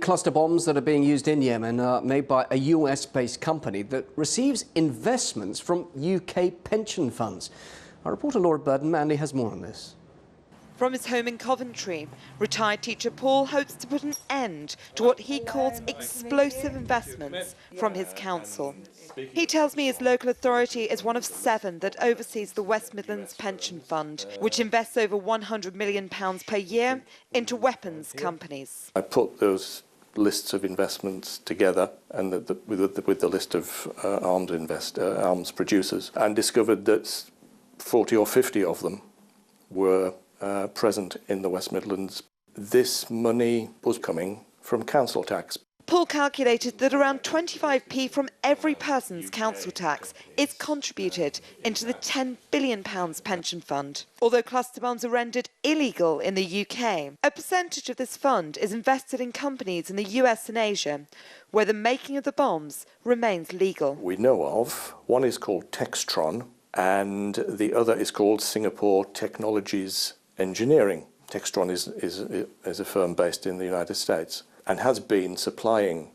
cluster bombs that are being used in Yemen are made by a US-based company that receives investments from UK pension funds. Our reporter Laura Burden-Manley has more on this. From his home in Coventry, retired teacher Paul hopes to put an end to what he calls explosive investments from his council. He tells me his local authority is one of 7 that oversees the West Midlands Pension Fund, which invests over £100 million per year into weapons companies. I put those lists of investments together and with the list of arms producers, and discovered that 40 or 50 of them were present in the West Midlands. This money was coming from council tax. Paul calculated that around 25p from every person's council tax is contributed into the £10 billion pension fund. Although cluster bombs are rendered illegal in the UK, a percentage of this fund is invested in companies in the US and Asia, where the making of the bombs remains legal. We know of one is called Textron, and the other is called Singapore Technologies Engineering. Textron is a firm based in the United States and has been supplying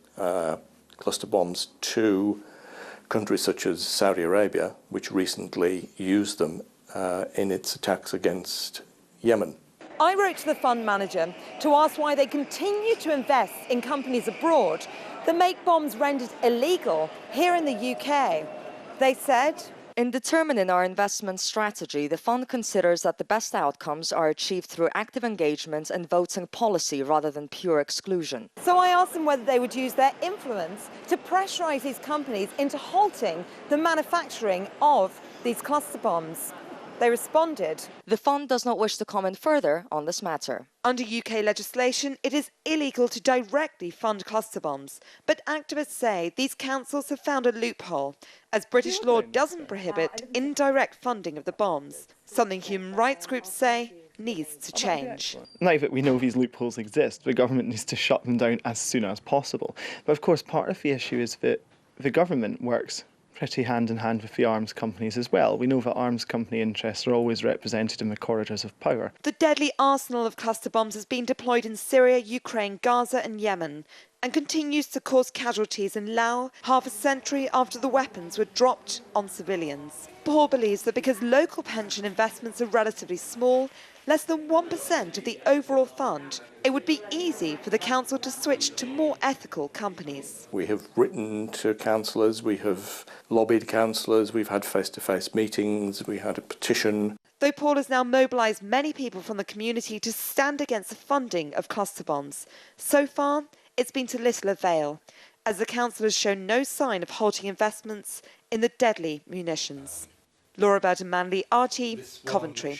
cluster bombs to countries such as Saudi Arabia, which recently used them in its attacks against Yemen. I wrote to the fund manager to ask why they continue to invest in companies abroad that make bombs rendered illegal here in the UK. They said, in determining our investment strategy, the fund considers that the best outcomes are achieved through active engagement and voting policy rather than pure exclusion. So I asked them whether they would use their influence to pressurise these companies into halting the manufacturing of these cluster bombs. They responded. The fund does not wish to comment further on this matter. Under UK legislation, it is illegal to directly fund cluster bombs, but activists say these councils have found a loophole, as British law doesn't prohibit indirect funding of the bombs, something human rights groups say needs to change. Now that we know these loopholes exist, the government needs to shut them down as soon as possible. But of course, part of the issue is that the government works pretty hand in hand with the arms companies as well. We know that arms company interests are always represented in the corridors of power. The deadly arsenal of cluster bombs has been deployed in Syria, Ukraine, Gaza and Yemen, and continues to cause casualties in Laos half a century after the weapons were dropped on civilians. Paul believes that because local pension investments are relatively small, less than 1% of the overall fund, it would be easy for the council to switch to more ethical companies. We have written to councillors, we have lobbied councillors, we've had face-to-face meetings, we had a petition. Though Paul has now mobilised many people from the community to stand against the funding of cluster bombs, so far it's been to little avail, as the council has shown no sign of halting investments in the deadly munitions. Laura Burden-Manley, RT, Coventry.